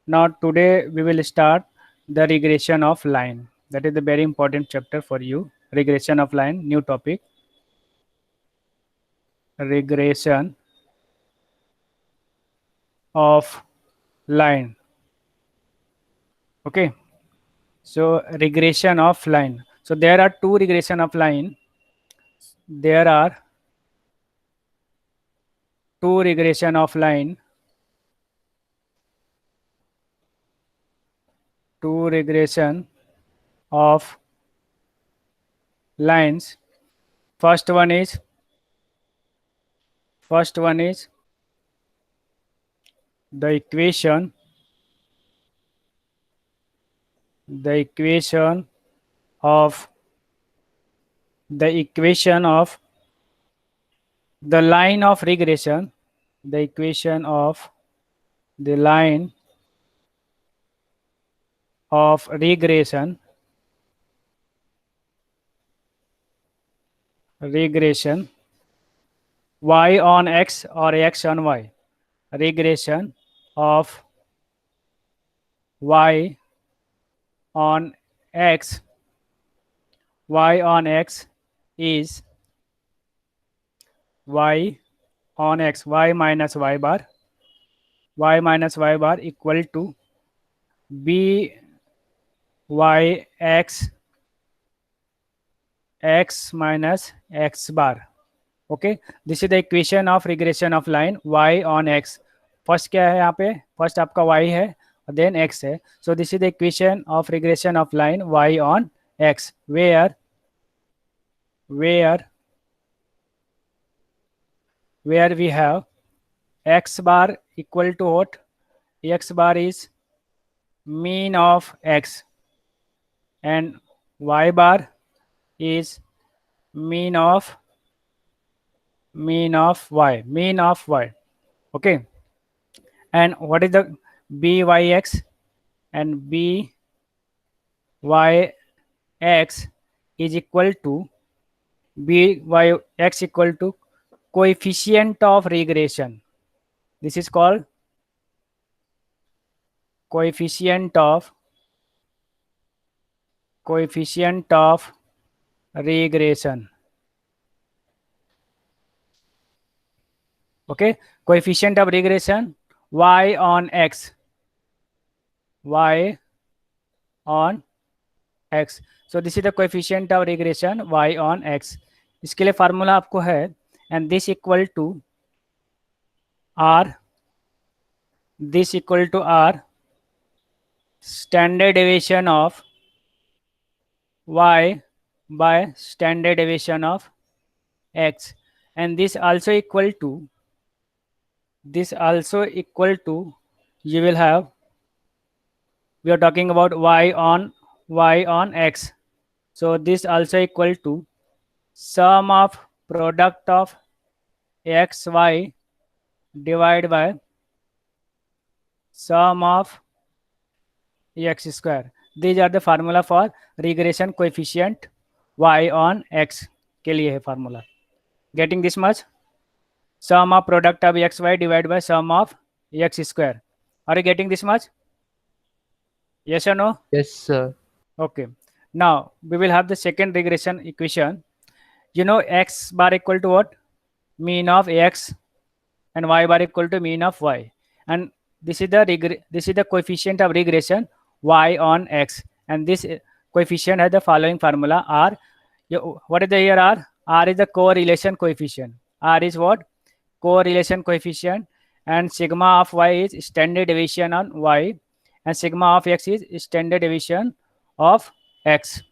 Now today we will start the regression of line. That is the very important chapter for you. Regression of line, new topic. Regression of line. Okay. So regression of line. So there are two regression of line. There are two regression of line. Two regression of lines. First one is the equation of the equation of the line of regression, the equation of the line of regression y on x or x on y, regression of y on x, y on x is y on x, y minus y bar equal to b y x minus x bar. Okay, this is the equation of regression of line y on x. First क्या है यहाँ पे, first आपका y है और then x है. So this is the equation of regression of line y on x, where we have x bar equal to what? X bar is mean of x and y bar is mean of y. Okay, and what is the byx? And byx is equal to byx equal to coefficient of regression. This is called coefficient of regression. Okay, coefficient of regression y on x, so this is the coefficient of regression y on x. इसके लिए formula आपको है and this equal to r standard deviation of y by standard deviation of x, and this also equal to you will have, we are talking about y on x, so this also equal to sum of product of x y divided by sum of x square. These are the formula for regression coefficient y on x के लिए है formula. Getting this much? Sum of product of x y divided by sum of x square. Are you getting this much? Yes or no? Yes, sir. Okay. Now we will have the second regression equation. You know x bar equal to what? Mean of x, and y bar equal to mean of y. And this is the coefficient of regression y on x. And this coefficient has the following formula r. What is the here r? R is the correlation coefficient. R is what? Correlation coefficient. And sigma of y is standard deviation on y, and sigma of x is standard deviation of x.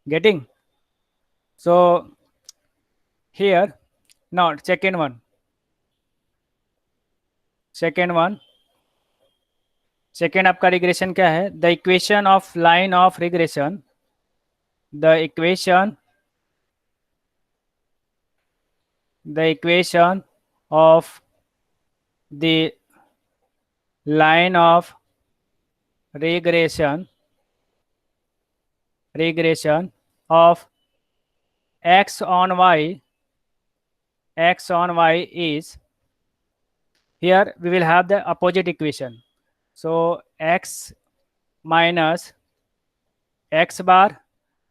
Getting? So here, now second one, second आपका regression क्या है? The equation of line of regression, the equation of the line of regression of x on y is, here we will have the opposite equation. So x minus x bar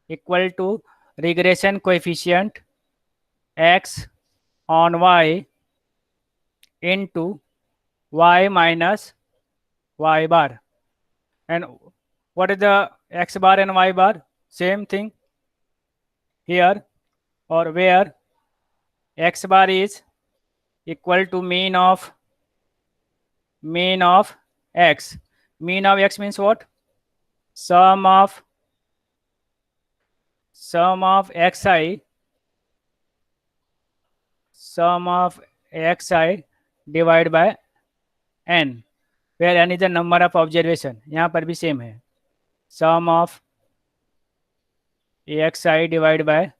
equal to regression coefficient x on y into y minus y bar. And what is the x bar and y bar? Same thing here, or where x bar is equal to mean of x. Mean of x means what? Sum of xi, sum of xi divided by n, where n is the number of observation. यहाँ पर भी same है, sum of xi divided by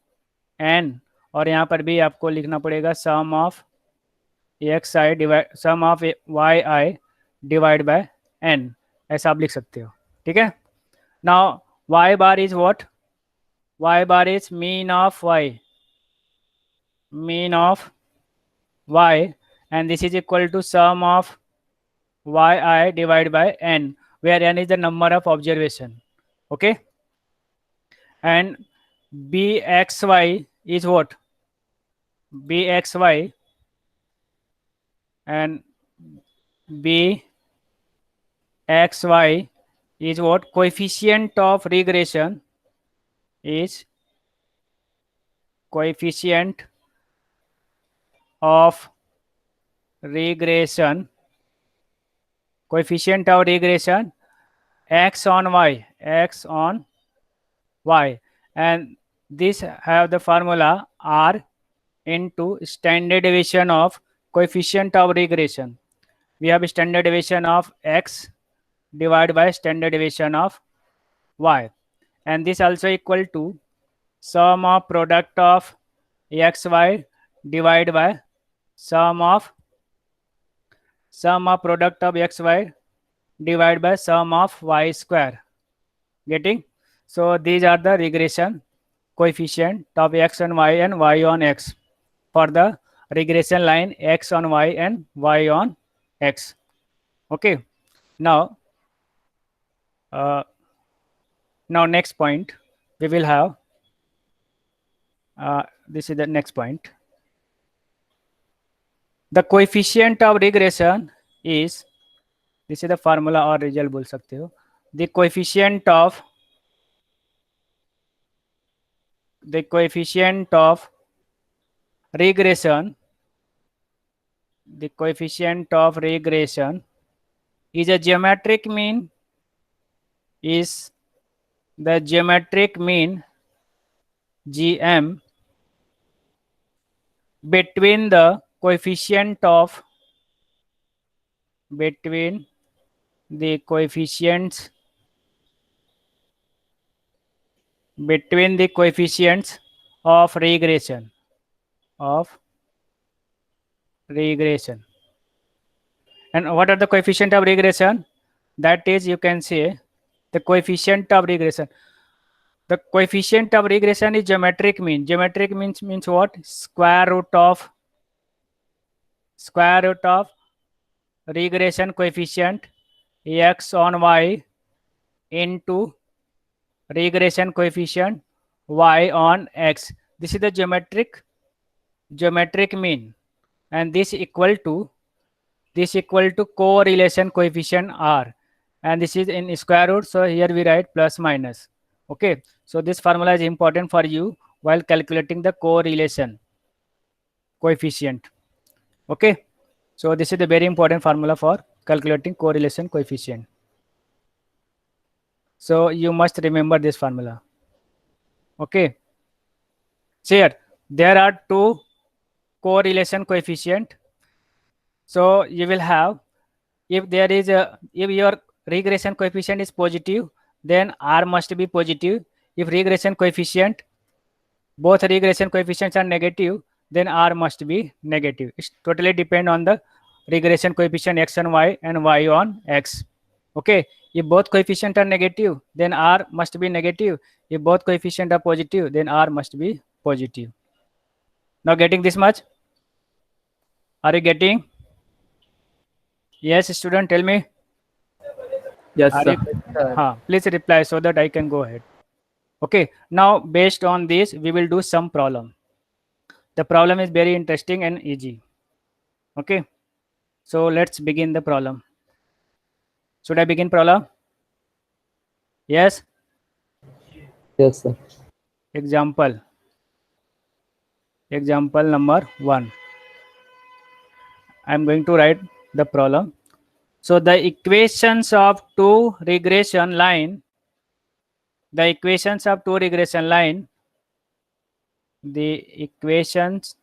n, और यहाँ पर भी आपको लिखना पड़ेगा sum of xi divide sum of yi divided by n, ऐसा आप लिख सकते हो. ठीक है. Now y bar is what? Y bar is mean of y, and this is equal to sum of yi divided by n, where n is the number of observation. Okay. And bxy is what? Bxy and bxy is what? Coefficient of regression is coefficient of regression x on y, and this have the formula r into standard deviation of coefficient of regression. We have standard deviation of x divided by standard deviation of y, and this also equal to sum of product of xy divided by sum of product of xy divided by sum of y square. Getting? So these are the regression coefficient of x on y and y on x for the regression line x on y and y on x. Okay. Now next point we will have this is the next point. The coefficient of regression is, this is the formula or result बोल सकते हो. The coefficient of regression is a geometric mean, GM, between the coefficient of coefficients of regression. And what are the coefficient of regression? That is, you can say the coefficient of regression. The coefficient of regression is geometric mean. Geometric means what? Square root of regression coefficient x on y into regression coefficient y on x. This is the geometric mean, and this equal to correlation coefficient r, and this is in square root, so here we write plus minus. Okay, so this formula is important for you while calculating the correlation coefficient. Okay, so this is the very important formula for calculating correlation coefficient. So you must remember this formula. Okay, so here there are two correlation coefficient. So you will have, if your regression coefficient is positive, then r must be positive. If both regression coefficients are negative, then r must be negative. It's totally depend on the regression coefficient x on y and y on x. Okay, if both coefficients are negative, then r must be negative. If both coefficients are positive, then r must be positive. Now getting this much? Are you getting? Yes, student, tell me. Yes, Are sir. you, please reply so that I can go ahead. Okay, now based on this, we will do some problem. The problem is very interesting and easy. Okay, so let's begin the problem. Should I begin problem? Yes. Yes, sir. Example. Example number 1. I'm going to write the problem. So the equations of two regression line, the equations of two regression line, the equations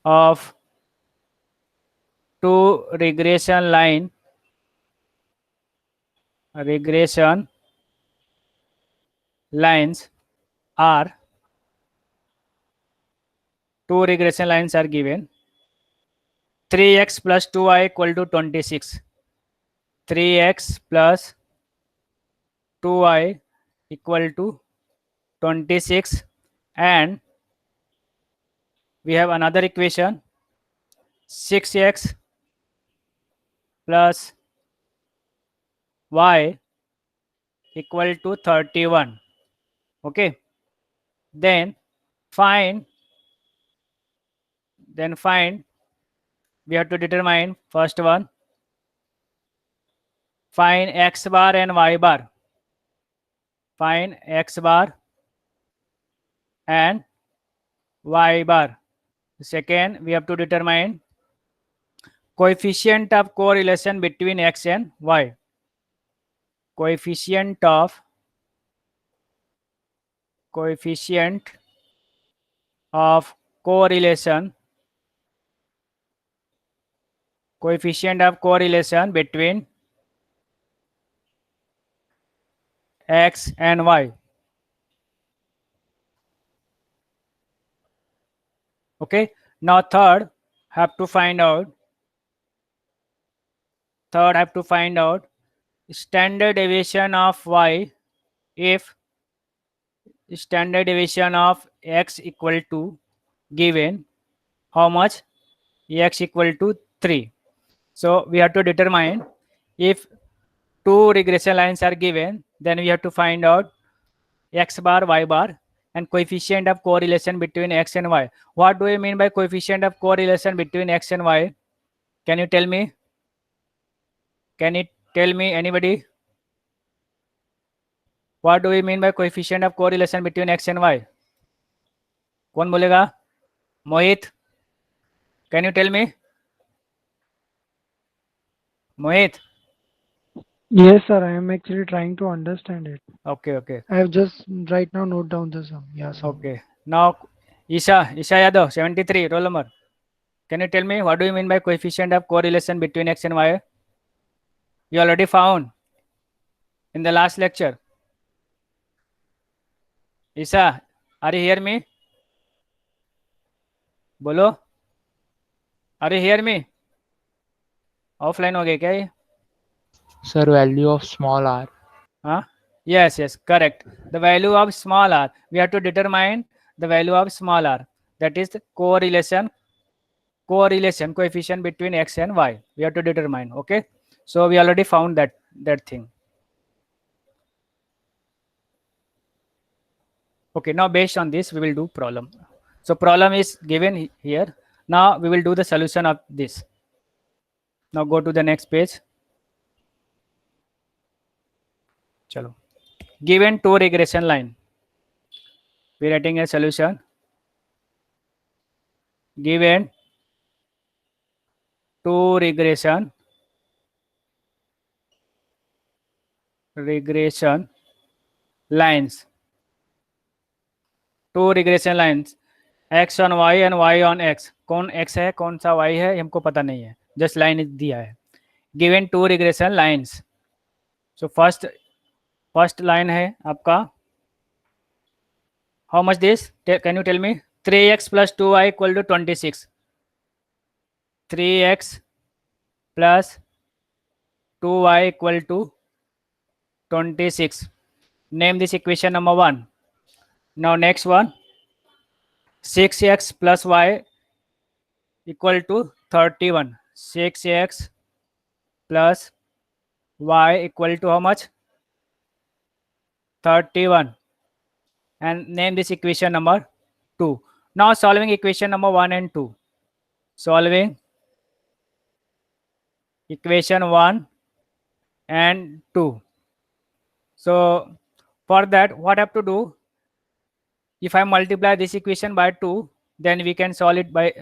of two regression lines are two regression lines are given. 3x plus 2y equal to 26. 3x plus 2y equal to 26, and we have another equation, 6x plus y equal to 31. Okay, then find we have to determine first one, find x bar and y bar. Find x bar and y bar. Second, we have to determine coefficient of correlation between x and y. Coefficient of correlation between x and y. Okay, now third have to find out standard deviation of y if standard deviation of x equal to given how much, x equal to 3. So we have to determine if two regression lines are given, then we have to find out x bar, y bar, and coefficient of correlation between x and y. What do you mean by coefficient of correlation between x and y? Can you tell me? Can it tell me, anybody? What do we mean by coefficient of correlation between x and y? कौन बोलेगा? Mohit, can you tell me? Mohit? Yes, sir. I am actually trying to understand it. Okay. I have just right now note down the sum. Yeah, sir. Okay. Now, Isha Yadav, 73, roll number. Can you tell me what do you mean by coefficient of correlation between x and y? You already found in the last lecture. Isha, are you hear me? बोलो. Are you hear me? Offline हो गए क्या ये? Sir, value of small r. Huh? Yes, correct. The value of small r. We have to determine the value of small r. That is the correlation coefficient between x and y. We have to determine. Okay. So we already found that thing. Okay. Now based on this, we will do problem. So problem is given here. Now we will do the solution of this. Now go to the next page. Chalo. Given two regression line. We are writing a solution. Given two regression lines. Two regression lines. X on y and y on x. कौन x है कौन सा y है हमको पता नहीं है. Just line दिया है. Given two regression lines. So first line है आपका. How much this? Can you tell me? 3x plus 2y equal to 26. 3x plus 2y equal to 26. Name this equation number 1. Now next one. 6x plus y equal to 31. 6x plus y equal to how much? 31. And name this equation number 2. Now solving equation number 1 and 2. Solving equation 1 and 2. So for that, what I have to do? If I multiply this equation by 2, then we can solve it by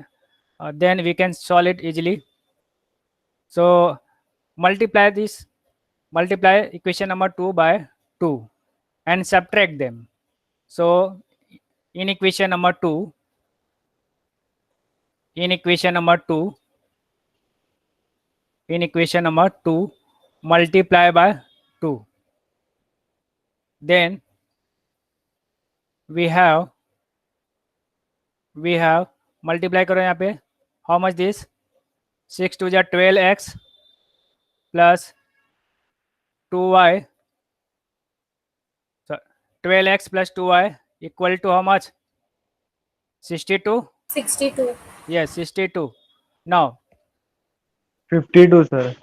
easily. So multiply equation number 2 by 2 and subtract them. So in equation number 2, multiply by 2. Then we have multiply करो यहाँ पे, how much this? 6 to the 12x plus 2y. So 12x plus 2y equal to how much? 62. 62. Yes, 62. Now 52 sir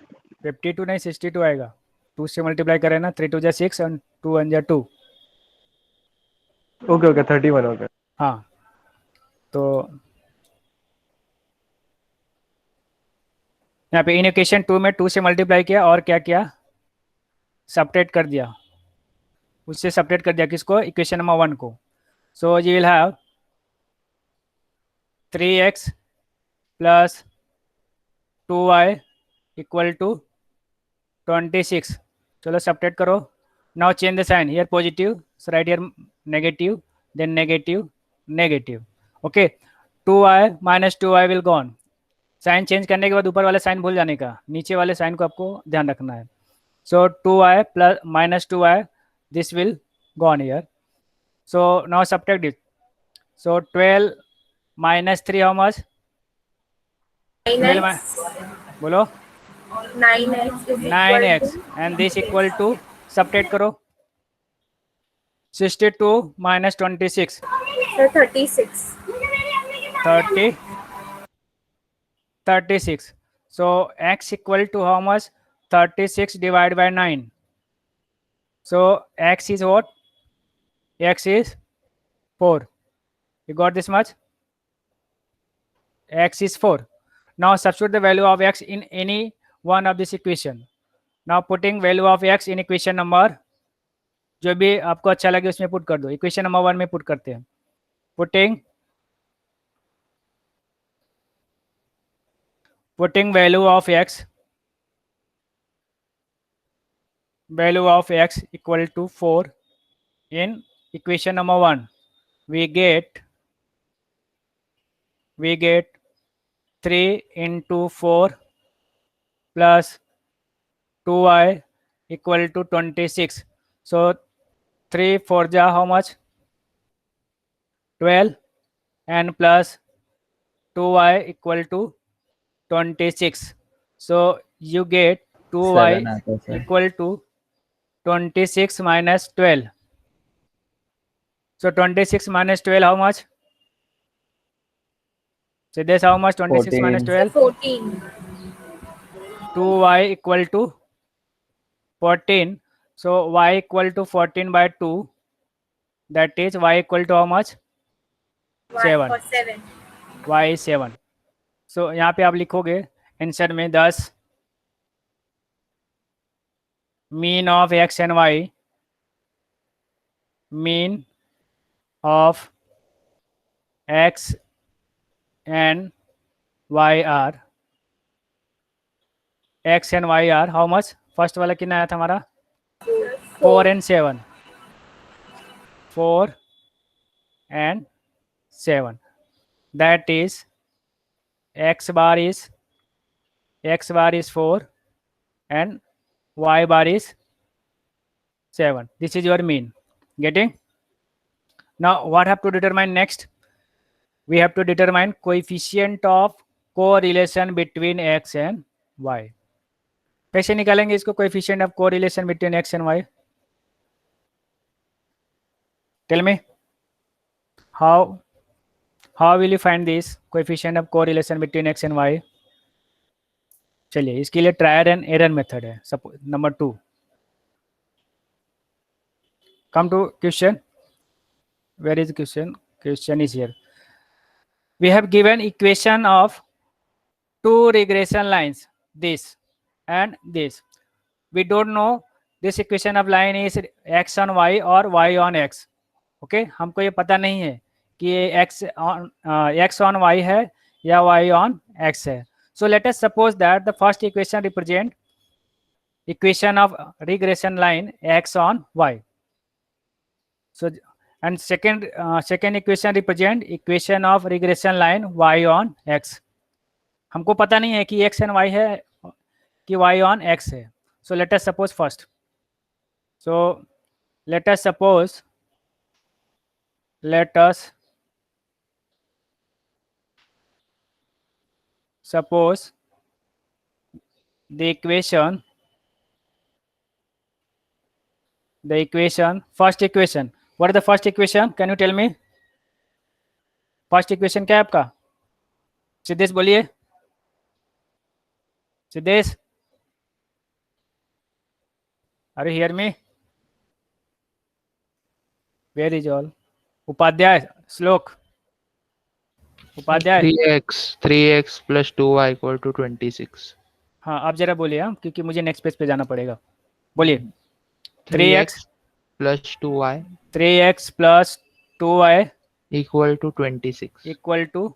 52 नहीं 62 आएगा. 2 से multiply करें ना, 3 to the 6 and 2 1 जा 2. Okay okay 31 okay हाँ, तो यहाँ पे इन इक्वेशन 2 में 2 से मल्टीप्लाई किया और क्या किया? सब्ट्रैक्ट कर दिया. उससे सब्ट्रैक्ट कर दिया किसको? इक्वेशन नंबर 1 को. So you will have 3x plus 2y equal to 26. चलो सब्ट्रैक्ट करो. Now change the sign. Here positive, so write here negative, then negative, negative. Okay, 2y minus 2y will gone. Sign change करने के बाद ऊपर वाले sign भूल जाने का, नीचे वाले साइन को आपको ध्यान रखना है. सो 2y plus minus 2y, this will gone here. So now subtract it. So 12 minus 3 how much? 9x. बोलो. 9x is equal 9x to and this equal to subtract करो. 62 minus 26. so 36. 36. So x equal to how much? 36 divided by 9. So x is what? X is 4. You got this much? X is 4. Now substitute the value of x in any one of this equation. Now putting value of x in equation number, जो भी आपको अच्छा लगे उसमें put कर दो. Equation number 1 में put करते हैं. putting value of x equal to 4 in equation number 1, we get 3 into 4 plus 2y equal to 26. So 3 4 ja how much? 12 and plus 2y equal to 26. So you get 2y 7 आता है sir. equal to 26 minus 12. So 26 minus 12 how much? So this how much? 26 minus 14. 12. 14. 2y equal to 14. So y equal to 14 by 2. That is y equal to how much? 1 7. for 7. y is 7. So यहाँ पे आप लिखोगे answer में 10 mean of x and y, mean of x and y are how much? First वाला कितना आया था हमारा? 4 and 7. 4 and 7. That is x bar is 4 and y bar is 7. This is your mean. Getting? Now what have to determine next? We have to determine coefficient of correlation between x and y. कैसे निकालेंगे इसको? coefficient of correlation between x and y. Tell me. How will you find this coefficient of correlation between x and y? चलिए इसके लिए trial and error method है। Suppose number 2, come to question. Where is the question? Question is here. We have given equation of two regression lines, this and this. We don't know this equation of line is x on y or y on x. Okay, हमको ये पता नहीं है कि ये x on y है या y on x है. So let us suppose that the first equation represent equation of regression line x on y. So and second equation represent equation of regression line y on x. हमको पता नहीं है कि x and y है कि y on x है. So let us suppose first. So let us suppose the equation first equation. What is the first equation? Can you tell me? First equation क्या है आपका? सिद्धेश बोलिए. Siddhesh, are you hear me? Where is all? Upadhyay, श्लोक, Upadhyay. 3x plus 2y equal to 26. हाँ, आप जरा बोलिए, हाँ, क्योंकि मुझे नेक्स्ट पेज पे जाना पड़ेगा. बोलिए. 3x plus 2y 3x plus 2y equal to 26. equal to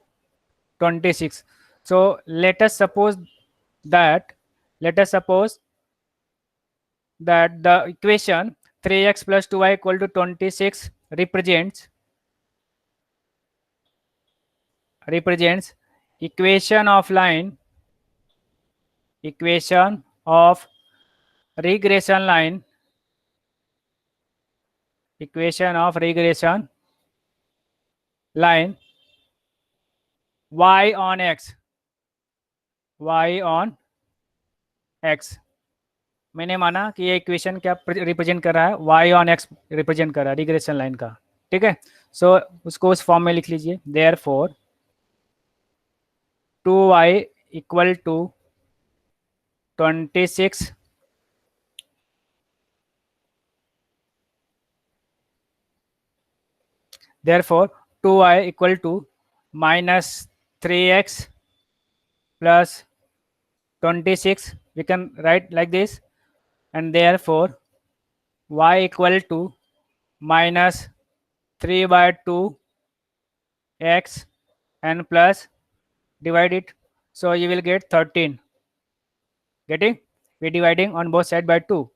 26. So let us suppose that the equation 3x plus 2y equal to 26 represents equation of regression line y on x. मैंने माना कि ये equation क्या represent कर रहा है? y on x represent कर रहा है रिग्रेशन लाइन का. ठीक है, सो उसको उस फॉर्म में लिख लीजिए. Therefore 2y equal to 26 therefore 2y equal to minus 3x plus 26. We can write like this, and therefore y equal to minus 3 by 2 x and plus divide it, so you will get 13. Getting? We're dividing on both sides by 2.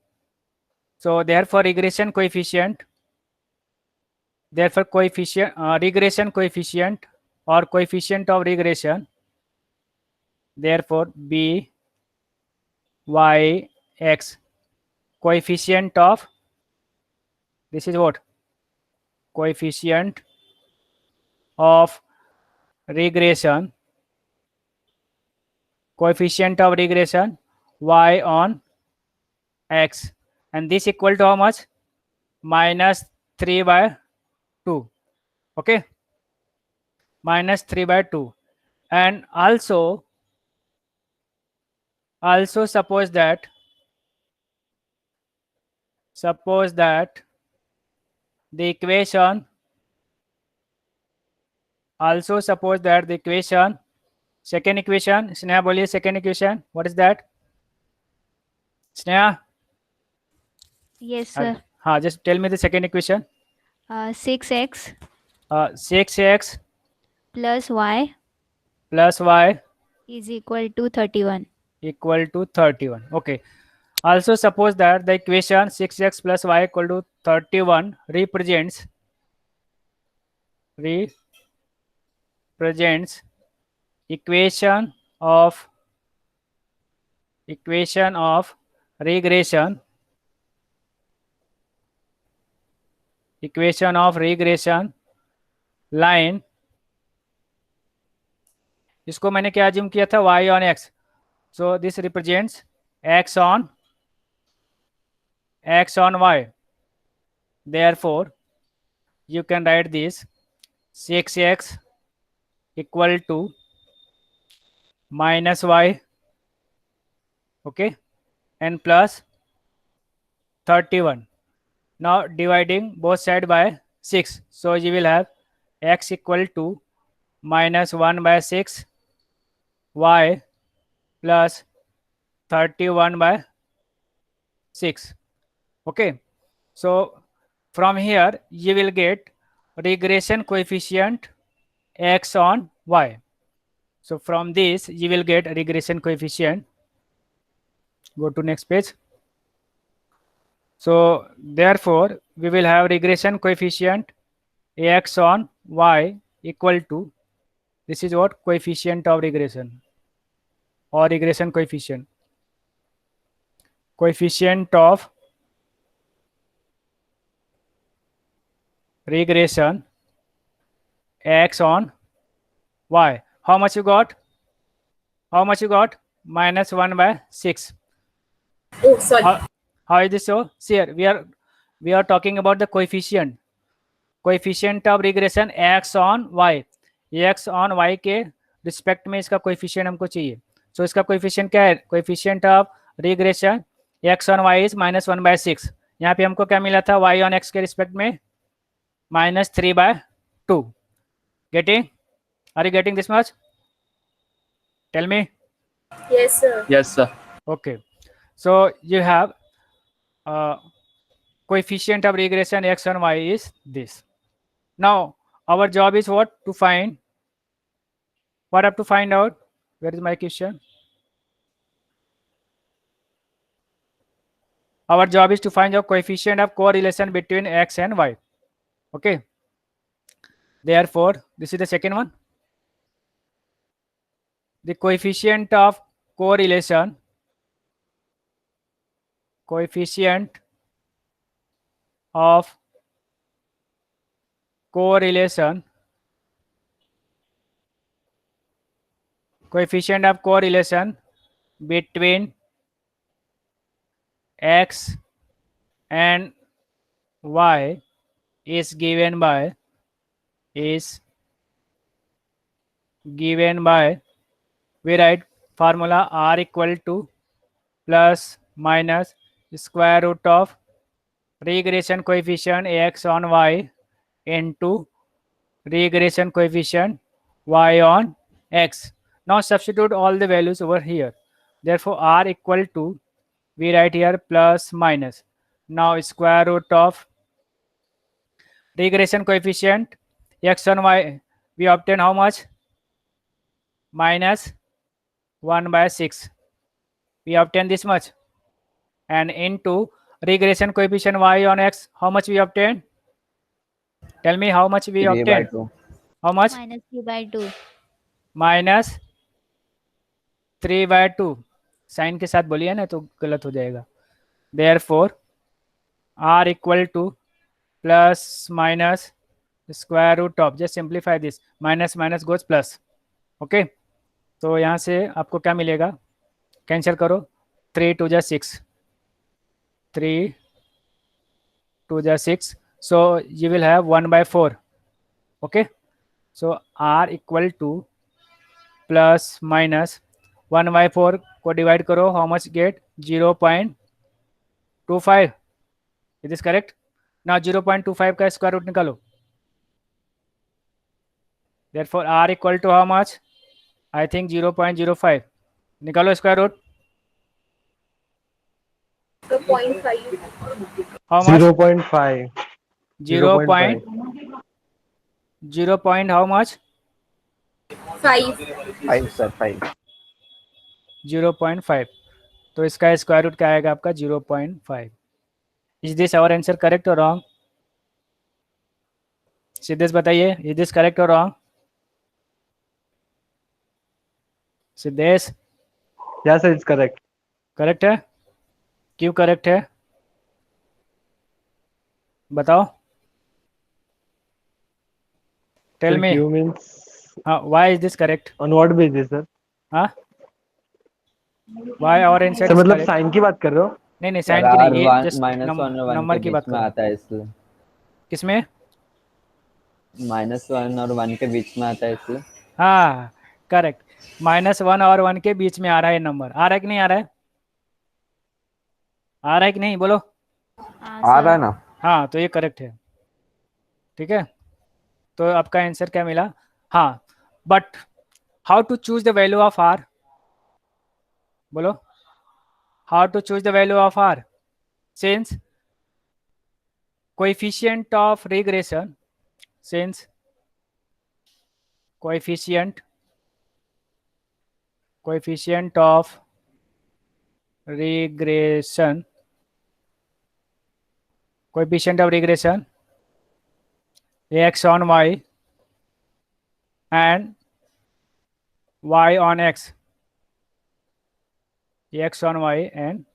So therefore regression coefficient regression coefficient or coefficient of regression, therefore b y x, coefficient of, this is what? Coefficient of regression y on x, and this equal to how much? Minus 3 by 2. Okay, minus 3 by 2. And also suppose that the equation, second equation, Sneha बोलिए, second equation, what is that? Sneha? Yes, sir. हाँ, just tell me the second equation. 6x 6x plus y plus y is equal to 31. equal to 31. Okay. Also suppose that the equation 6x plus y equal to 31 represents equation of regression line. इसको मैंने क्या assume किया था? y on x. So this represents x on y. Therefore you can write this 6x equal to minus y okay, and plus 31. Now dividing both side by 6, so you will have x equal to minus 1 by 6 y plus 31 by 6. Okay, so from here you will get regression coefficient x on y. So from this you will get regression coefficient. Go to next page. So therefore we will have regression coefficient x on y equal to, this is what, coefficient of regression or regression coefficient. Coefficient of regression x on y. How much you got? How much you got? Minus 1 by 6. Oh, sorry. How is this so? See here, we are talking about the coefficient. Coefficient of regression x on y. x on y के respect में इसका coefficient हमको चाहिए. सो इसका coefficient क्या है? Coefficient of regression x on y is minus 1 by 6. यहाँ पे हमको क्या मिला था? y on x के रिस्पेक्ट में minus 3 by 2. Getting? Are you getting this much? Tell me. Yes, sir. Yes, sir. Okay. So you have coefficient of regression x and y is this. Now our job is what? To find. What I have to find out? Where is my question? Our job is to find the coefficient of correlation between x and y. Okay. Therefore, this is the second one. The coefficient of correlation coefficient of correlation between x and y is given by we write formula r equal to plus minus square root of regression coefficient x on y into regression coefficient y on x. Now substitute all the values over here. Therefore r equal to, we write here plus minus. Now square root of regression coefficient x on y, we obtain how much? Minus 1 by 6. We obtain this much. And into regression coefficient y on x, how much we obtain? Tell me how much we 3 by obtain. 2. How much? minus 3 by 2. Minus 3 by 2. Sign के साथ बोलिए ना तो गलत हो जाएगा. Therefore r equal to plus minus square root of, just simplify this, minus minus goes plus. Okay, तो यहाँ से आपको क्या मिलेगा? कैंसिल करो. 3 2 जा 6. 3 2 जा 6. So you will have 1 by 4. Okay, so r equal to plus minus 1 by 4 को डिवाइड करो. How much get? 0.25. Is this correct? Now 0.25 का स्क्वायर रूट निकालो. Therefore r equal to how much? I think 0.05. निकालो square root. So 0.5. How much? 0.5. 0. 0 point how much? 5. 5, sir. 5. 0.5. तो इसका square root क्या आएगा आपका? 0.5. Is this our answer correct और wrong? Siddhesh बताइए, इज दिस करेक्ट और wrong? Siddhesh, Yeah, sir, it's correct. Correct है? क्यों करेक्ट है बताओ. Tell Sir, me. Q means why is this correct? on what basis, sir? हाँ, why our answer sir is मतलब correct? Sign की बात कर रहे हो? नहीं सर साइन की नहीं, ये जस्ट माइनस 1 और 1 नंबर के की बात बीच में करो. आता है इसलिए. किसमें? -1 और 1 के बीच में आता है इसलिए. हाँ करेक्ट. -1 और 1 के बीच में आ रहा है नंबर. आ रहा है कि नहीं आ रहा है? आ रहा है कि नहीं, बोलो। आ रहा है ना? हाँ, तो ये करेक्ट है, ठीक है। तो आपका आंसर क्या मिला? हाँ, but how to choose the value of r, बोलो। How to choose the value of r, since coefficient of regression, since coefficient of regression, coefficient of regression x on y and y on x, x on y and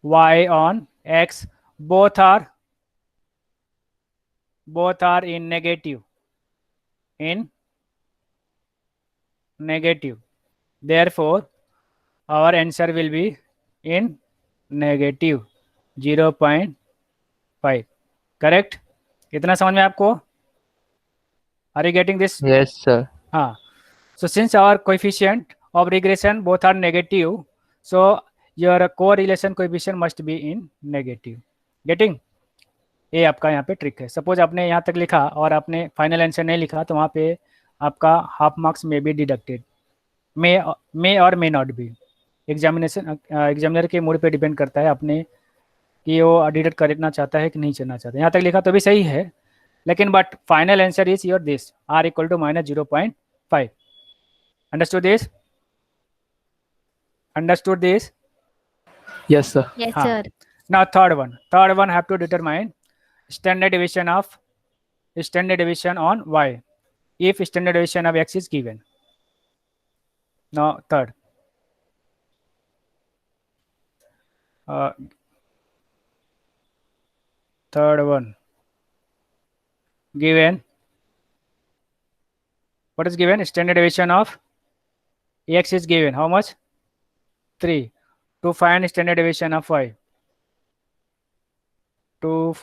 y on x, both are in negative, therefore our answer will be in negative 0.5, correct? इतना समझ में आपको? Are you getting this? Yes, sir. हाँ. So since our coefficient of regression both are negative, so your correlation coefficient must be in negative. Getting? ये आपका यहाँ पे trick है. सपोज आपने यहाँ तक लिखा और आपने फाइनल आंसर नहीं लिखा, तो वहाँ पे आपका हाफ मार्क्स में बी डिडक्टेड, मे और मे नॉट बी. एग्जामिनर के मूड पे डिपेंड करता है अपने कि वो डिडक्ट करना चाहता है कि नहीं करना चाहता है. यहाँ तक लिखा तो भी सही है, लेकिन but final answer is your this, r equal to minus 0.5. Understood this? Understood this? Yes, sir. Yes, हाँ. sir. Now third one have to determine standard deviation on y if standard deviation of x is given. Now third, third one given, what is given? Standard deviation of x is given, how much? 3. To find standard deviation of y, to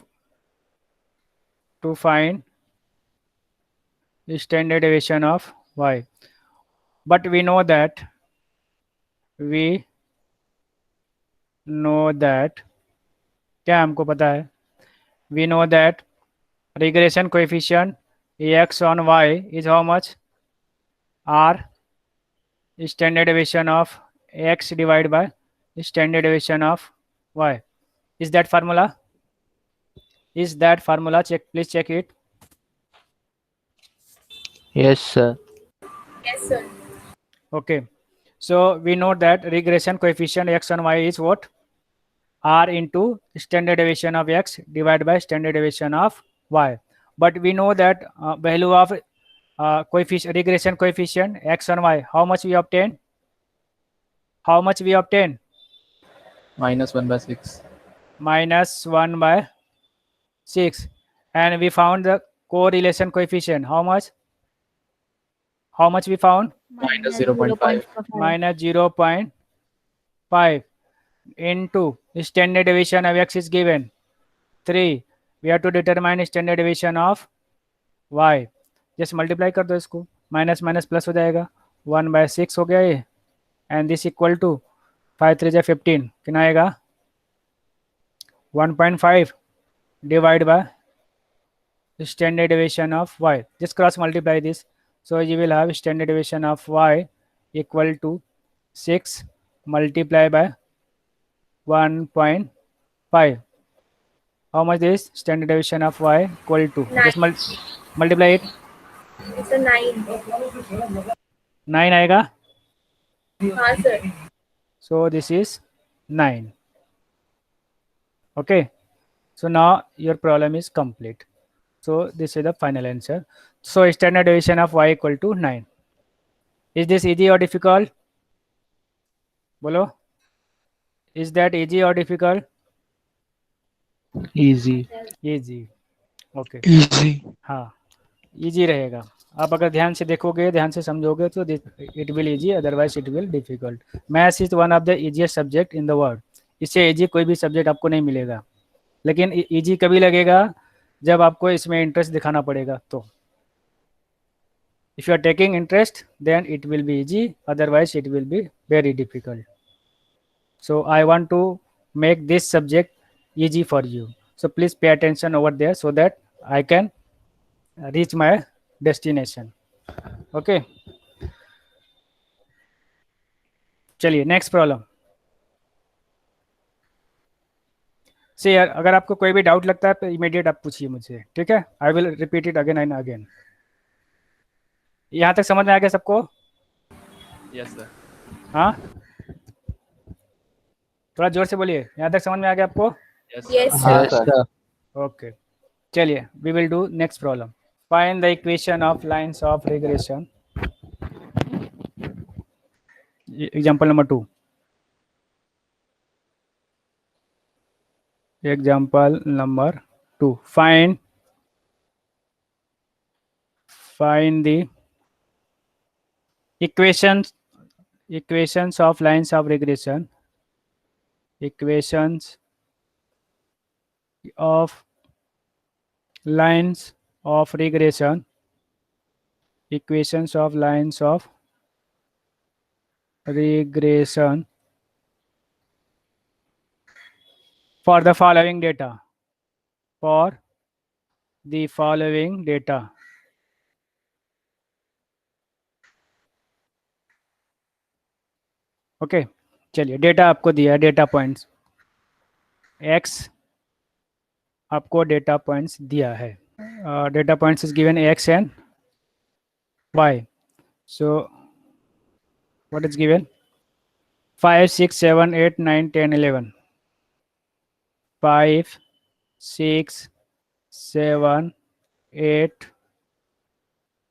find standard deviation of y, but we know that क्या हमको पता है? we know that regression coefficient x on y is how much? r standard deviation of x divided by standard deviation of y. Is that formula? Check, please check it. Yes, sir. Yes, sir. Okay, so we know that regression coefficient x on y is what? R into standard deviation of x divided by standard deviation of y. But we know that value of regression coefficient x on y, how much we obtain? Minus 1/6. Minus 1/6. And we found the correlation coefficient, how much we found? Minus 0.5. Minus 0.5 into standard deviation of x is given 3. We have to determine standard deviation of y. Just multiply कर दो इसको, minus minus plus हो जाएगा, 1/6 हो गया ये, and this equal to 5 3 15, कितना आएगा? 1.5 divide by standard deviation of y. Just cross multiply this, so you will have standard deviation of y equal to 6 multiplied by 1.5. How much is standard deviation of y equal to? Just multiply it. It's a 9. 9 आएगा. हाँ, sir. So this is 9. Okay. So now your problem is complete. So this is the final answer. So standard deviation of y equal to 9. Is this easy or difficult? Bolo. Is that easy or difficult? Easy. Easy. Okay. Easy. हाँ, easy रहेगा. आप अगर ध्यान से देखोगे, ध्यान से समझोगे तो it will easy, otherwise it will difficult. Maths is one of the easiest subject in the world. इससे easy कोई भी सब्जेक्ट आपको नहीं मिलेगा, लेकिन easy कभी लगेगा जब आपको इसमें इंटरेस्ट दिखाना पड़ेगा. तो if you are taking interest, then it will be easy, otherwise it will be very difficult. So I want to make this subject easy for you. So please pay attention over there so that I can reach my destination. Okay. चलिए next problem से यार, अगर आपको कोई भी doubt लगता है तो इमीडिएट आप पूछिए मुझे, ठीक है? I will repeat it again and again. यहाँ तक समझ में आ गया सबको? Yes, sir. हाँ, थोड़ा जोर से बोलिए. यहाँ तक समझ में आ गया आपको? Yes, Yes, sir. sir. Yes, sir. Okay, चलिए we will do next problem. Find the equation of lines of regression. Example number 2. Example number 2. Find the equations of lines of regression. Equations of lines of regression. Equations of lines of regression for the following data. For the following data. Okay, चलिए data आपको दिया है, data points x आपको data points दिया है. Data points is given x and y. So what is given? 5 6 7 8 9 10 11. 5 6 7 8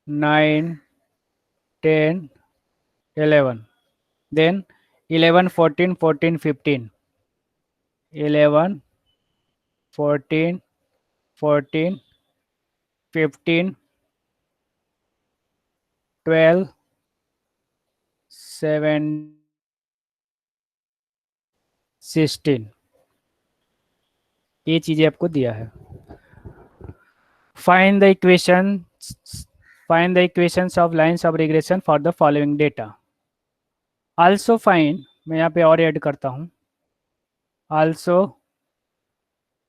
9 10 11. Then 11 14 14 15. 11 14 14 15 12 7 16. ये चीजें आपको दिया है. Find the equations of lines of regression for the following data. Also find, मैं यहाँ पे और ऐड करता हूँ, also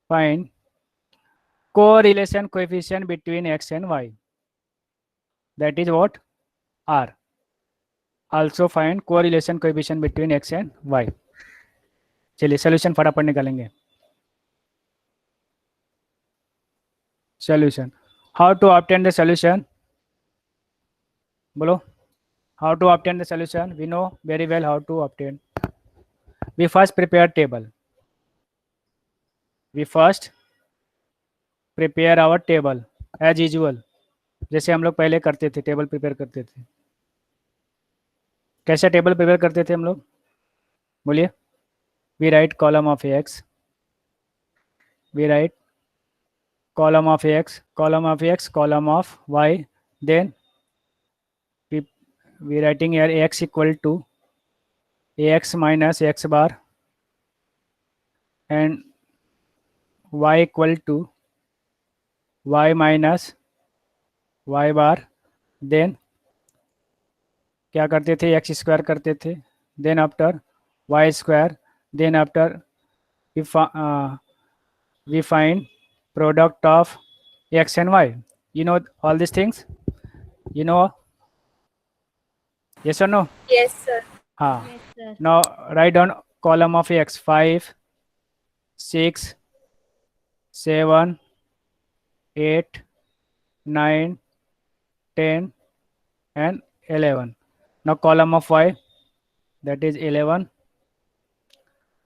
find correlation coefficient between x and y. That is what? R. Also find correlation coefficient between x and y. चलिए solution फटाफट निकालेंगे. Solution. How to obtain the solution? बोलो. How to obtain the solution? We know very well how to obtain. We first prepare table. We first prepare our table as usual. जैसे हम लोग पहले करते थे, टेबल प्रिपेयर करते थे. कैसे टेबल प्रिपेयर करते थे हम लोग? बोलिए. We write column of x. We write column of x, column of x, column of y. Then we writing here x equal to ax minus x bar and y equal to y minus y bar. Then क्या करते थे? X square करते थे. Then after Y square. Then after we find product of x and y. You know all these things? You know? Yes or no? Yes, sir. हाँ. Yes, sir. Now write down column of x. 5 6 7 8 9 10 and 11. Now column of y, that is 11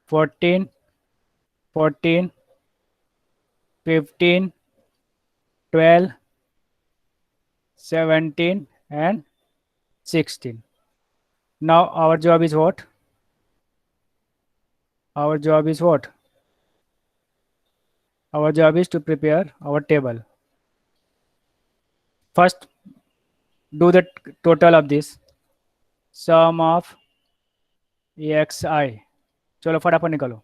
14 14 15 12 17 and 16. Now our job is what? Our job is what? Our job is to prepare our table. First, do the total of this. Sum of xi. चलो फटाफट निकालो.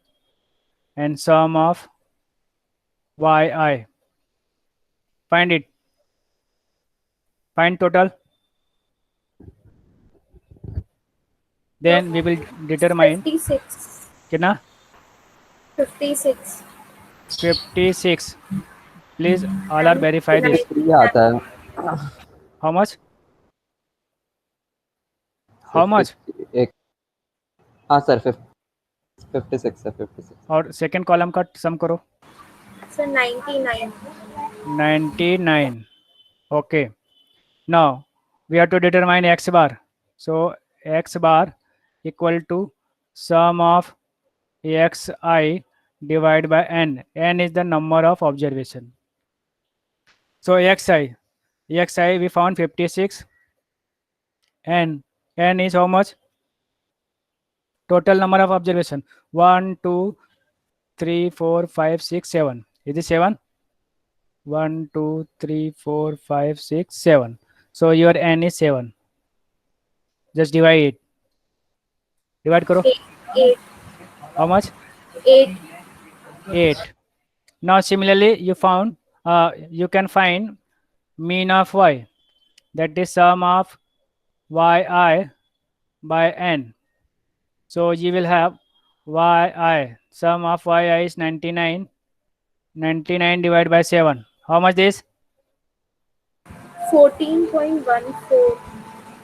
And sum of yi. Find it. Find total. Then we will determine 56. कितना? 56. 56. Please all are verify this. 3 आता है. How much? How much? 51. हाँ sir 56 है 56. और second column का सम करो. Sir, 99. 99. Okay. Now we have to determine x bar. So x bar equal to sum of xi divided by n. N is the number of observation. So xi we found 56. N is how much? Total number of observation 1, 2, 3, 4, 5, 6, 7. Is it 7? 1, 2, 3, 4, 5, 6, 7. So your n is 7. Just divide it. Divide karo. 8. How much? 8. 8. Now similarly you found you can find mean of y, that is sum of yi by n. So you will have yi, sum of yi is 99. 99 divided by 7. How much this? 14.14.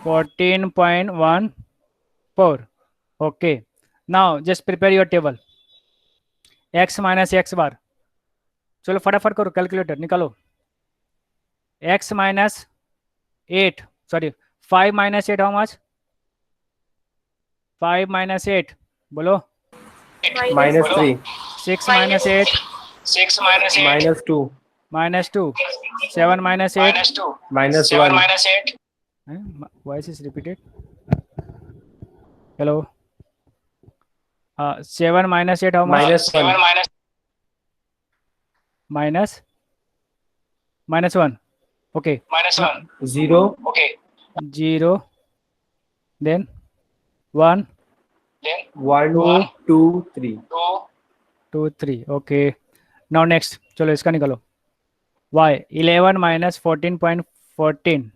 14.14. Okay. Now just prepare your table. X minus x bar. चलो फटाफट करो, calculator निकालो. X minus 8, sorry 5 minus 8, how much? 5 minus 8, बोलो. -3. 6 minus 8, -2. minus 2. 7 minus 8, -1. voice is repeated. Hello. 7 minus 8, how much? -1. minus 1. Okay. 0. 0. Then 1, 1, 2, 3. 2, 3. Okay. Now next. चलो इसका निकालो. Y 11 minus 14.14.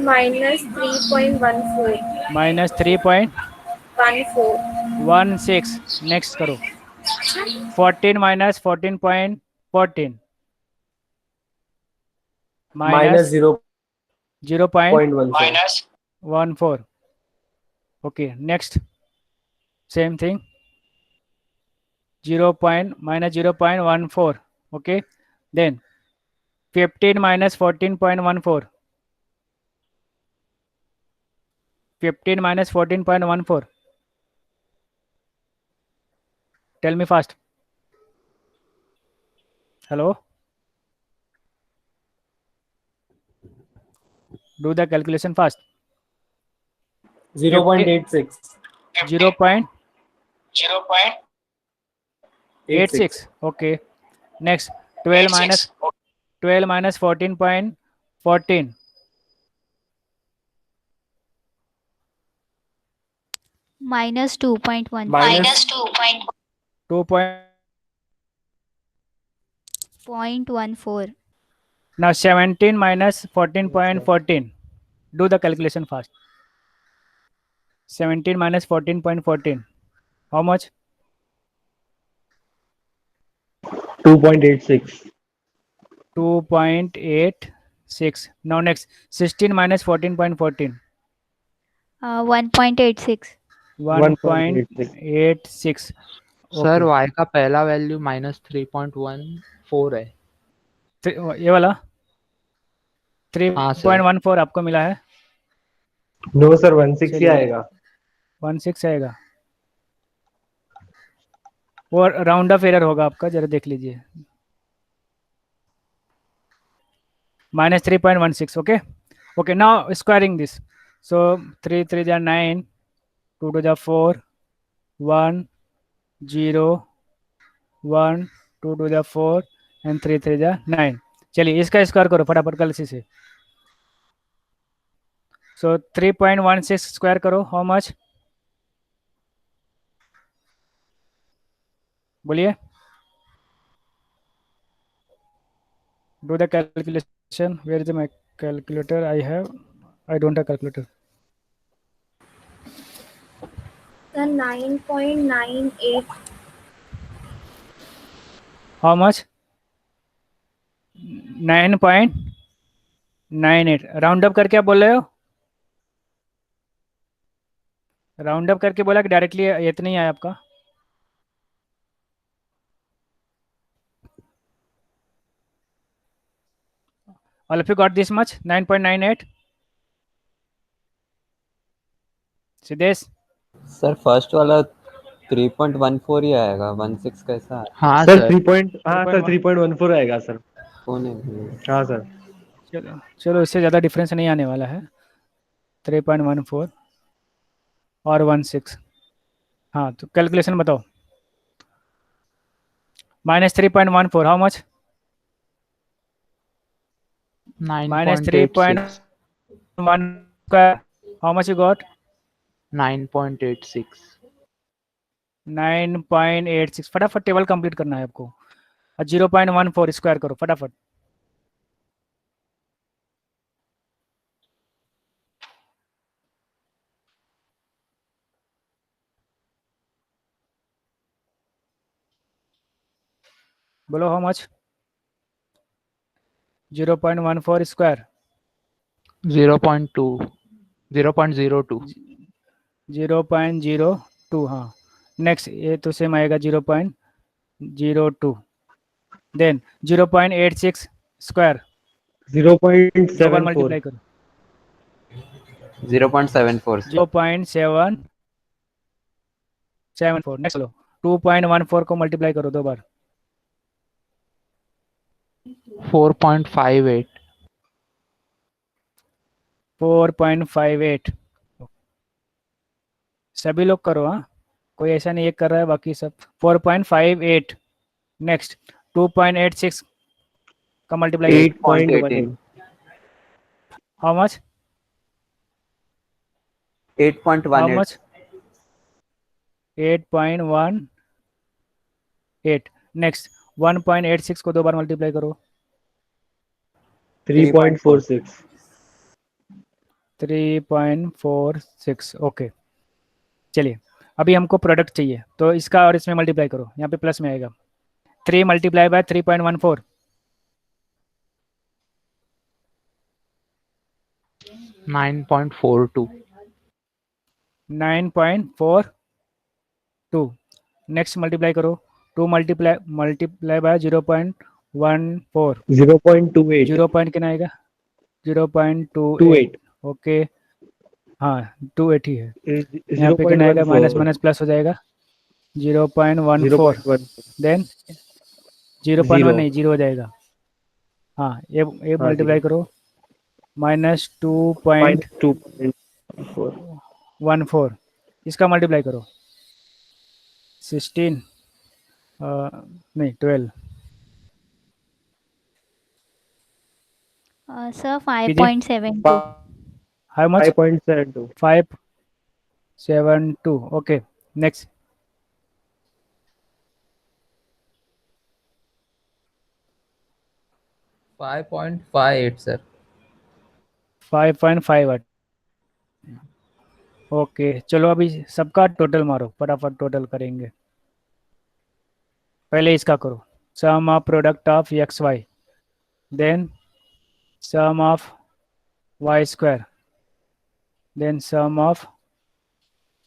Minus 3.14. minus 3.16. Next करो. 14 minus 14.14. -0.14. 0.14. Okay. Next. Same thing. minus 0.14. Okay. Then 15 minus 14.14. 15 minus 14.14. Tell me fast. Hello. Do the calculation fast. 0.86. 0.86. Okay. Next. 12 minus 14.14. minus 2.1. .14. Now 17 minus 14.14. Do the calculation fast. 17 minus 14.14. How much? 2.86. 2.86. Now next. 16 minus 14.14. 1.86. 1.86. Sir y का पहला value -3.14 है. ये वाला 3.14 आपको मिला है. No sir 16 ही आएगा. 16 आएगा. और राउंड ऑफ एरर होगा आपका, जरा देख लीजिए. -3.16. Okay. Okay. Now squaring this. So 3 3 are 9. 2 to the 4. 1 0 1 2 to the 4 and 3 3 जा 9. चलिए इसका स्क्वायर करो फटाफट गलती से. सो 3.16 स्क्वायर करो. How much? बोलिए. Do the calculation. Where is my calculator? I don't have calculator. The 9.98. How much? 9.98 round up करके आप बोल रहे हो? राउंड अप करके बोला कि डायरेक्टली इतना ही आया आपका? All of you got this much? 9.98? Siddhesh? Sir first वाला 3.14 ही आएगा, 16 कैसा है? हाँ सर सर 3.14 आएगा सर। कौन है? हाँ सर। चलो चलो, इससे ज़्यादा डिफरेंस नहीं आने वाला है। 3.14 और 16। हाँ, तो कैलकुलेशन बताओ। -3.14 how much? -3.1 how much you got? 9.86 9.86। फटाफट टेबल कंप्लीट करना है आपको। और 0.14 स्क्वायर करो फटाफट। बोलो हाउ मच? 0.14 स्क्वायर 0.2 0.02 0.02। हाँ, नेक्स्ट ये तो सेम आएगा 0.02। देन 0.86 स्क्वायर 2 बार 0.74 मल्टीप्लाई करो। 0.74 सर। 0.774। नेक्स्ट लो, 2.14 को मल्टीप्लाई करो 2 बार। 4.58 4.58। सभी लोग करो, हाँ, कोई ऐसा नहीं एक कर रहा है बाकी सब। 4.58। नेक्स्ट 2.86 का मल्टीप्लाई करो। 8.18 how much? 8.18 how much? 8.18। Next 1.86 को 2 बार मल्टीप्लाई करो। 3.46 3.46। ओके, चलिए अभी हमको प्रोडक्ट चाहिए, तो इसका और इसमें मल्टीप्लाई करो, यहाँ पे प्लस में आएगा। 3 मल्टीप्लाई बाय 3.14 9.42 9.42। नेक्स्ट मल्टीप्लाई करो, 2 मल्टीप्लाई बाय 0.14 0.28 0 पॉइंट कितना आएगा? 0.28। 28 ओके, हाँ 28 ही है। यहाँ पे कितना आएगा? माइनस माइनस प्लस हो जाएगा 0.14। 0.1 देन 0.1 नहीं, 0 हो जाएगा। हाँ, ये हाँ, मल्टीप्लाई करो, -2.14। 2.4 इसका मल्टीप्लाई करो 16 नहीं 12। Sir, 5.72. How much? 5.72 5.72। Okay, next 5.58 sir. 5.58। Okay, चलो अभी सबका टोटल मारो, फटाफट टोटल करेंगे। पहले इसका करो, sum of product of x y, then sum of y square, then sum of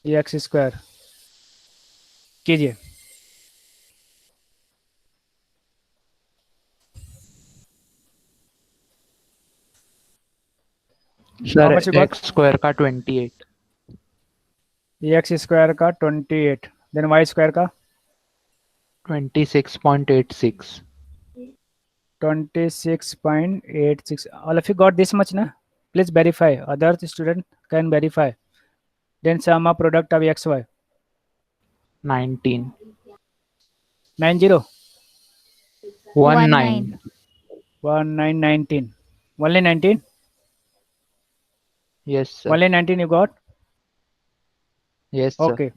x square कीजिए। Sir much you got? x square का 28 एक्स स्क्वायर का 28, देन वाई स्क्वायर का 26.86 26.86। all of you got this much na? Please verify, other student can verify. Then sum of product of xy 19 90 19 1919 only 19 yes sir only 19 you got? yes sir Okay,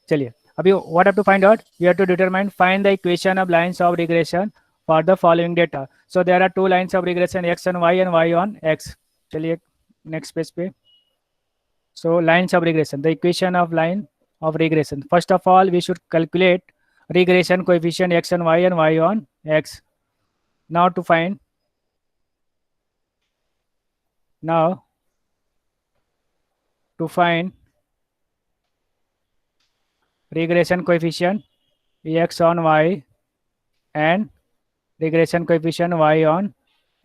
चलिए अभी what have to find out? You have to determine, find the equation of lines of regression for the following data. So there are 2 lines of regression, x on y and y on x. चलिए next page पे. So lines of regression, the equation of line of regression. First of all, we should calculate regression coefficient x on y and y on x. Now to find regression coefficient x on y and regression coefficient y on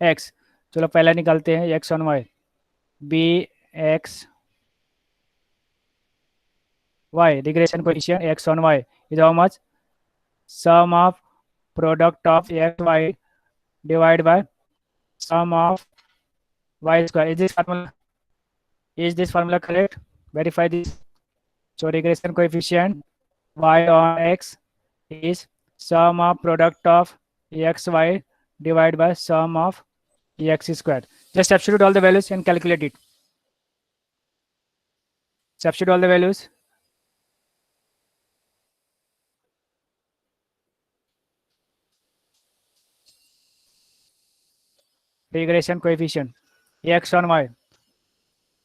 x. चलो पहले निकालते हैं x on y. bx y regression coefficient x on y is how much? Sum of product of x y divided by sum of y square. Is this formula correct? Verify this. So regression coefficient y on x is sum of product of x y divided by sum of x square. Just substitute all the values and calculate it. Substitute all the values. Regression coefficient x on y.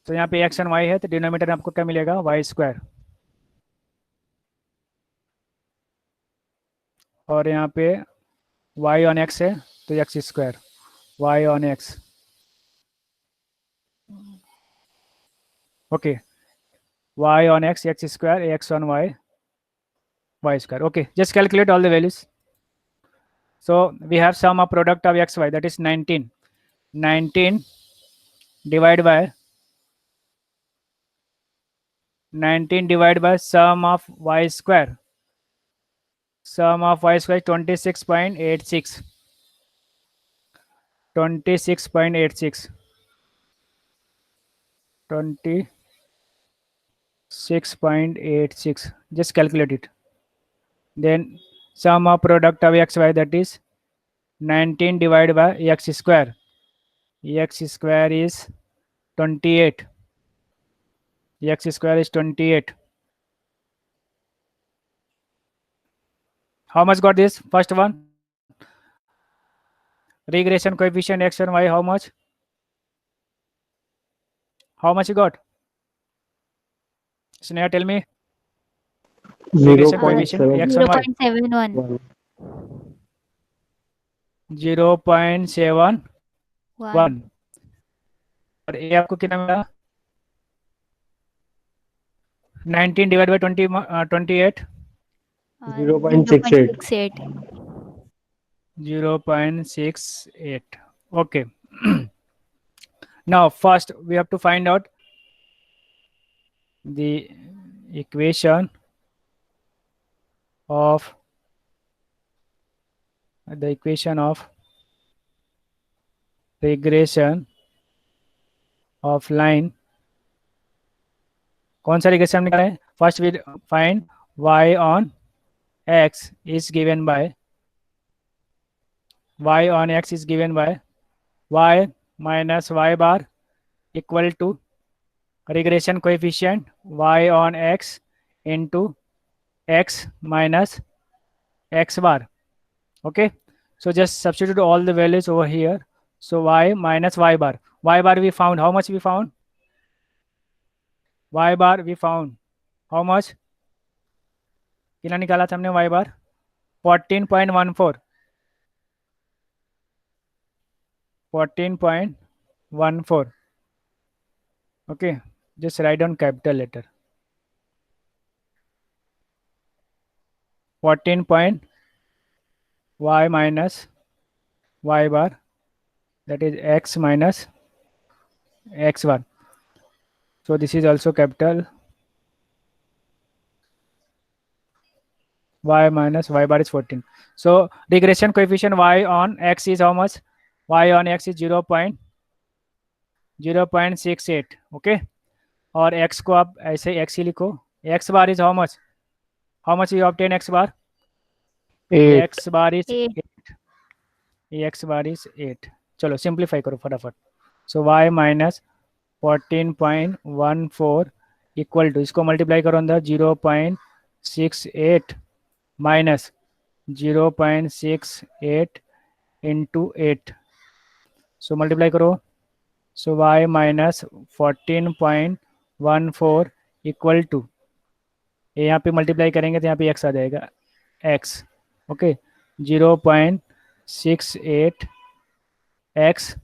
तो यहाँ पे x on y है तो denominator में आपको क्या मिलेगा? y square. और यहाँ पे y on x है तो x square. y on x. Okay. Y on x square, x on y square. Okay, just calculate all the values. So we have sum of product of x y, that is 19. 19 divided by sum of y square. Sum of y square is 26.86. 26.86. 26.86. Just calculate it. Then sum of product of x y, that is 19 divided by x square. X square is 28. X square is 28. How much got this? First one. Regression coefficient x and y, how much? How much you got? Sneha, tell me. Regression coefficient x and y. 0.71. 0.71. One. और ये आपको कितना मिला? 19 divided by 28. 0.68. 0.68. Okay. Now first we have to find out the equation of regression of line. कौन सा regression निकाला है? First we find y on x is given by y minus y bar equal to regression coefficient y on x into x minus x bar. Okay, so just substitute all the values over here. So y minus y bar we found. How much we found? Y bar we found how much? कितना निकाला था हमने y bar? 14.14. 14.14. Okay, just write down capital letter. 14 point y minus y bar, that is x minus x bar. So this is also capital. Y minus y bar is 14. So regression coefficient y on x is how much? Y on x is 0.68. Okay, और x को आप ऐसे x ही लिखो. X bar is how much? How much you obtain x bar? 8. X bar is 8. 8. X bar is 8. चलो simplify करो फटाफट. So y minus 14.14 equal to, इसको multiply करो अंदर, 0.68 minus 0.68 into 8. So multiply करो. So y minus 14.14 equal to ये यहाँ पे मल्टीप्लाई करेंगे तो यहाँ पे x आ जाएगा x, okay 0.68 x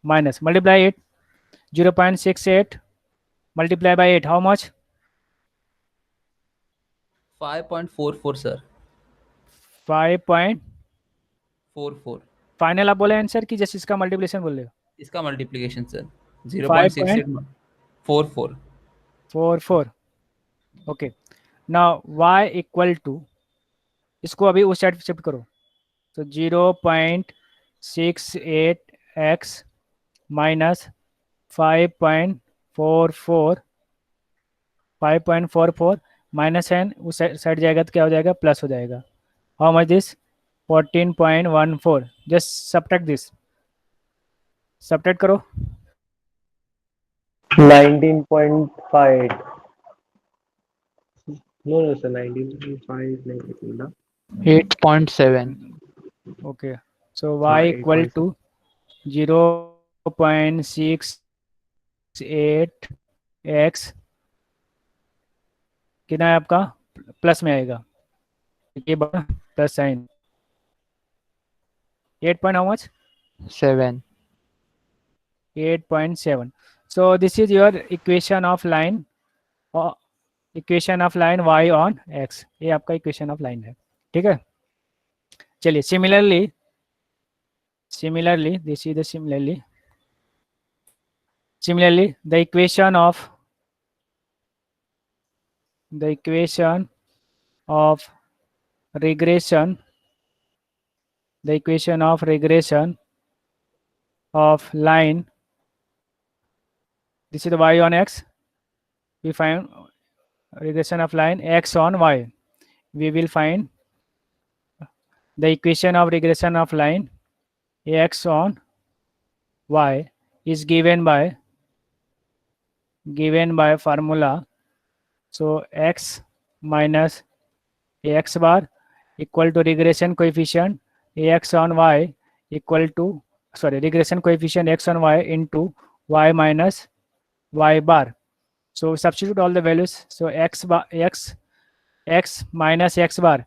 minus multiply it 0.68 multiply by 8 how much 5.44 sir. 5 point 44. Final आप बोले आंसर कि जस्ट इसका मल्टीप्लिकेशन बोल रहे हो इसका multiplication sir 5.44 0.6844. Okay now y equal to इसको अभी उस साइड शिफ्ट करो तो 0.68 x माइनस 5.44 माइनस एन उस साइड जाएगा तो क्या हो जाएगा प्लस हो जाएगा how much this 14.14 just subtract this subtract करो 19.5. No, sir, 19.5 नहीं निकला. 8.7. okay so y equal to 0.68 x कितना है आपका प्लस में आएगा ये plus sign 8 point how much 7. 8.7 so this is your equation of line y on x ये आपका इक्वेशन ऑफ लाइन है ठीक है चलिए similarly this is the similarly the equation of regression of line this is the y on x we find regression of line x on y we will find the equation of regression of line x on y is given by formula so x minus ax bar equal to regression coefficient ax on y equal to regression coefficient x on y into y minus y bar so substitute all the values so x minus x bar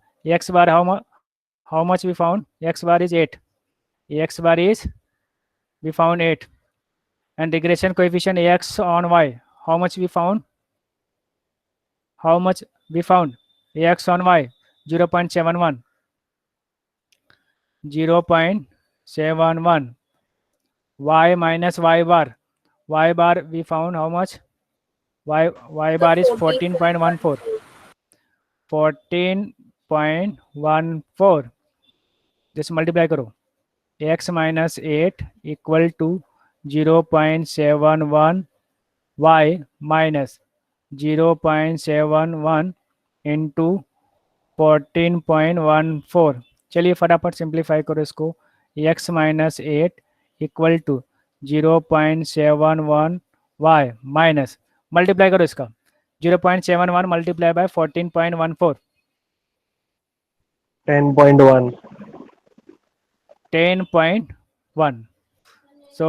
how much we found x bar is 8 we found 8 and regression coefficient ax on y how much we found ax on y 0.71 y minus y bar we found how much y bar is 14.14 just multiply करो x minus 8 equal to 0.71 y minus 0.71 into 14.14 चलिए फटाफट simplify करो इसको x minus 8 equal to 0.71 y minus multiply करो इसका 0.71 multiply by 14.14 10.1. 10.1 so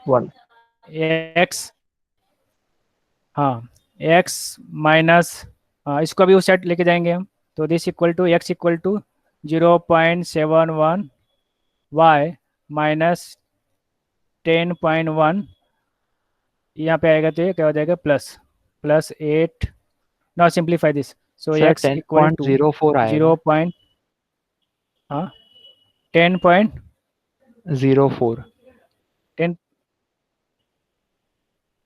1. x हाँ x minus इसको अभी उस साइड लेके जाएंगे हम तो this equal to x equal to 0.71 y minus 10.1 यहाँ पे आएगा तो ये क्या हो जाएगा plus 8 now simplify this so Sir, x equal to 10.04 आएगा. 10.04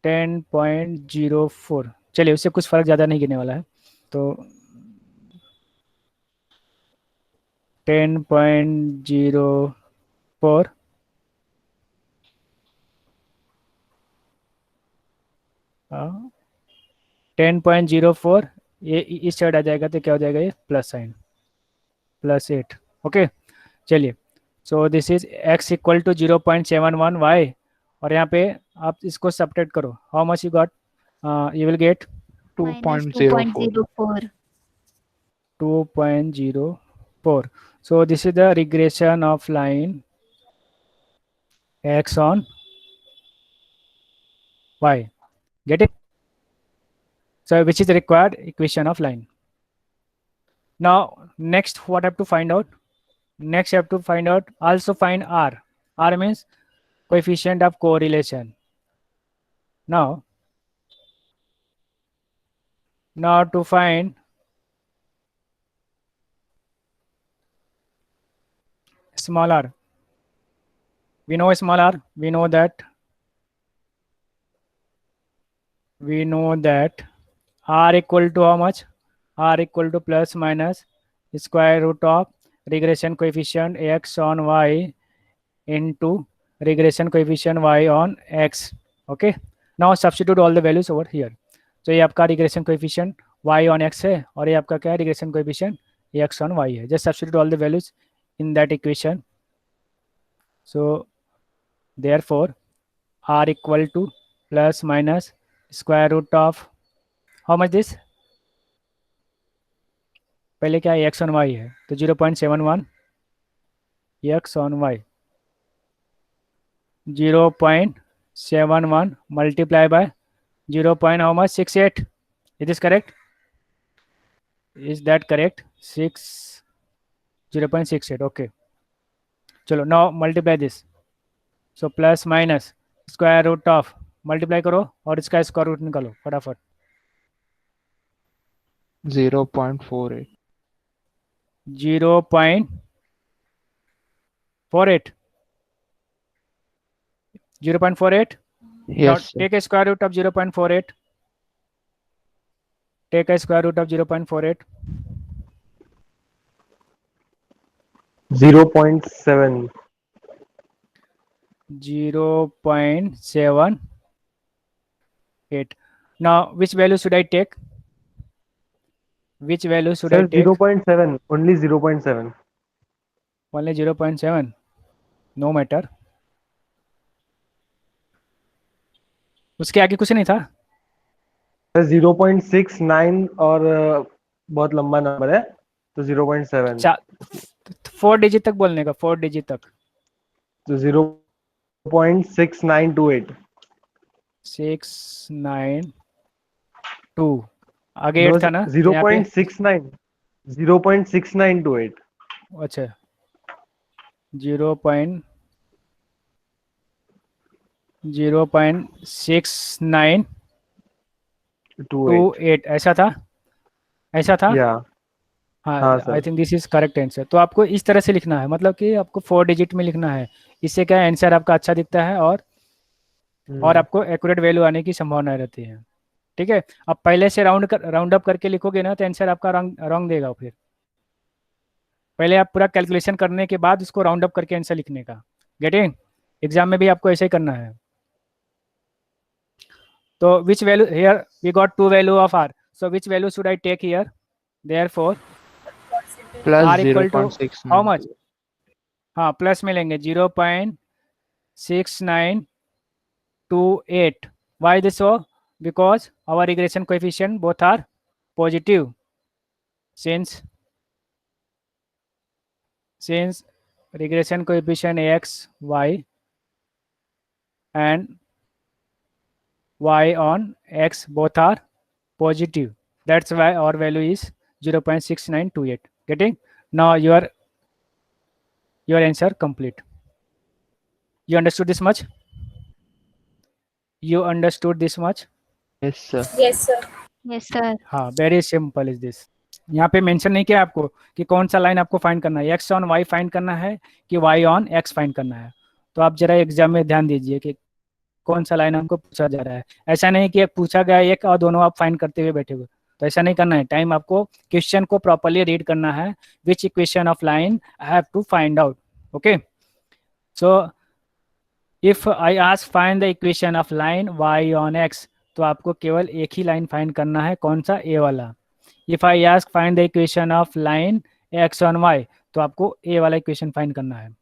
10.04 चलिए उससे कुछ फर्क ज़्यादा नहीं गिरने वाला है तो 10.04 10.04 ये इस साइड आ जाएगा तो क्या हो जाएगा ये प्लस साइन +8 ओके चलिए so this is x equal to 0.71 y और यहाँ पे आप इसको सब्ट्रैक्ट करो how much you got you will get minus 2.04. 2.04 so this is the regression of line x on y get it So which is the required equation of line. Now next what I have to find out? Next I have to find out, also find R. R means coefficient of correlation. Now to find small r, we know small r, we know that r equal to how much? R equal to plus minus square root of regression coefficient x on y into regression coefficient y on x. Okay, now substitute all the values over here. तो ये आपका regression coefficient y on x है और ये आपका क्या है, regression coefficient x on y है. Just substitute all the values in that equation. So therefore r equal to plus minus square root of how much this, पहले क्या है, x on y है तो 0.71 x on y, 0.71 multiply by 0. How much, 68. Is this correct? Is that correct? 0.68. Okay, चलो now multiply this. So plus minus square root of, multiply करो और इसका square root निकालो फटाफट. 0.48. 0.48. 0.48. Now Yes, sir. take a square root of 0.48. Take a square root of 0.48. 0.7. 0.78. Now which value should I take? Which value should I Sir, take? 0.7. Only 0.7. Only 0.7. No matter. उसके आगे कुछ नहीं था. Sir 0.69 और बहुत लंबा नंबर है तो 0.7. 4 डिजिट तक बोलने का, 4 डिजिट तक. तो 0.6928. 692 आगे 8 था ना. 0.69. 0.6928. अच्छा 0.6928 ऐसा था. या हाँ हाँ, sir. I think this is correct answer. तो आपको इस तरह से लिखना है, मतलब कि आपको 4 डिजिट में लिखना है. इससे क्या आंसर आपका अच्छा दिखता है और आपको एक्यूरेट वैल्यू आने की संभावना रहती है. ठीक है, अब पहले से राउंड अप करके लिखोगे ना तो आंसर आपका रॉन्ग देगा. फिर पहले आप पूरा कैलकुलेशन करने के बाद उसको राउंड अप करके आंसर लिखने का. गेटिंग? एग्जाम में भी आपको ऐसे ही करना है. तो which value here we got 2 value of r. So which value should I take here? Therefore Plus r equal to 0.69. how much? हाँ प्लस में लेंगे 0.6928. Why this so? Because our regression coefficient both are positive. Since regression coefficient x, y and y on x both are positive. That's why our value is 0.6928. Getting? Now your answer complete. You understood this much? You understood this much? Yes, sir. Yes, sir. Yes, sir. हाँ very simple is this. यहाँ पे mention नहीं किया आपको कि कौन सा line आपको फाइंड करना है, x ऑन y फाइंड करना है कि y ऑन x फाइंड करना है. तो आप जरा एग्जाम में ध्यान दीजिए कि कौन सा लाइन हमको पूछा जा रहा है. ऐसा नहीं कि एक पूछा गया एक और दोनों आप फाइंड करते हुए बैठे हुए, तो ऐसा नहीं करना है. टाइम आपको क्वेश्चन को प्रॉपरली रीड करना है. Which equation of line I have to find out. Okay, so if I ask find the equation of line y on x, तो आपको केवल एक ही लाइन फाइंड करना है, कौन सा, ए वाला. If I ask find the equation of line x on y, तो आपको ए वाला इक्वेशन फाइंड करना है.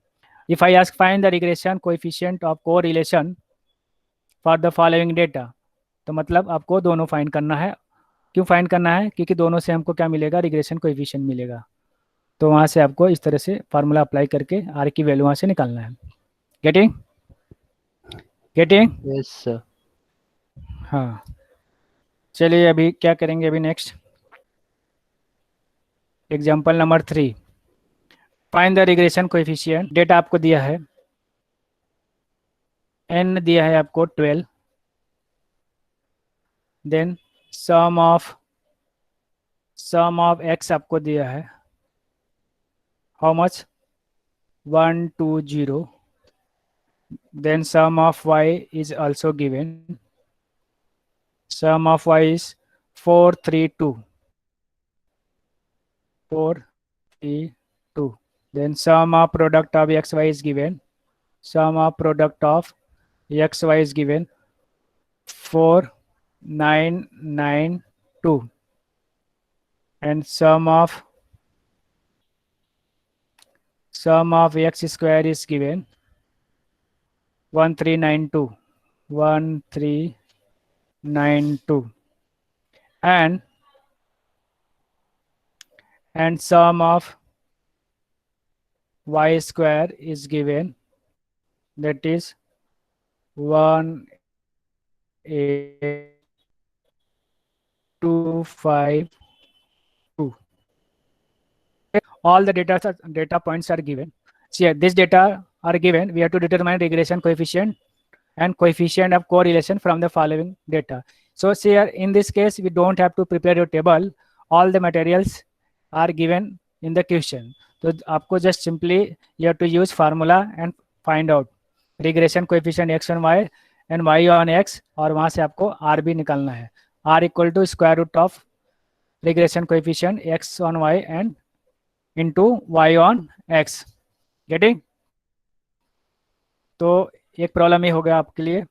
If I ask find the regression coefficient of correlation for the following data, तो मतलब आपको दोनों फाइंड करना है. क्यों फाइंड करना है? क्योंकि दोनों से हमको क्या मिलेगा, रिग्रेशन कोएफिशिएंट मिलेगा. तो वहाँ से आपको इस तरह से फार्मूला अप्लाई करके आर की वैल्यू वहाँ से निकालना है. गेटिंग? Yes, sir. हाँ चलिए अभी क्या करेंगे, अभी next example number 3, find the regression coefficient. Data आपको दिया है, n दिया है आपको 12, देन सम ऑफ x आपको दिया है how much 1 2 0, then sum of y is also given, sum of y is 4 3 2, 4 3 2, then sum of product of xy is given, sum of product of xy is given 4 9 9 2, and sum of x square is given 1392, 1392, and sum of y square is given, that is 18252. All the data points are given. So here, this data are given. We have to determine regression coefficient and coefficient of correlation from the following data. So see here, in this case, we don't have to prepare your table. All the materials are given in the question. So आपको just simply you have to use formula and find out regression coefficient x on y and y on x, और वहां से आपको r भी निकालना है. r equal to square root of regression coefficient x on y and into y on x. Getting? तो एक problem ये हो गया आपके लिए.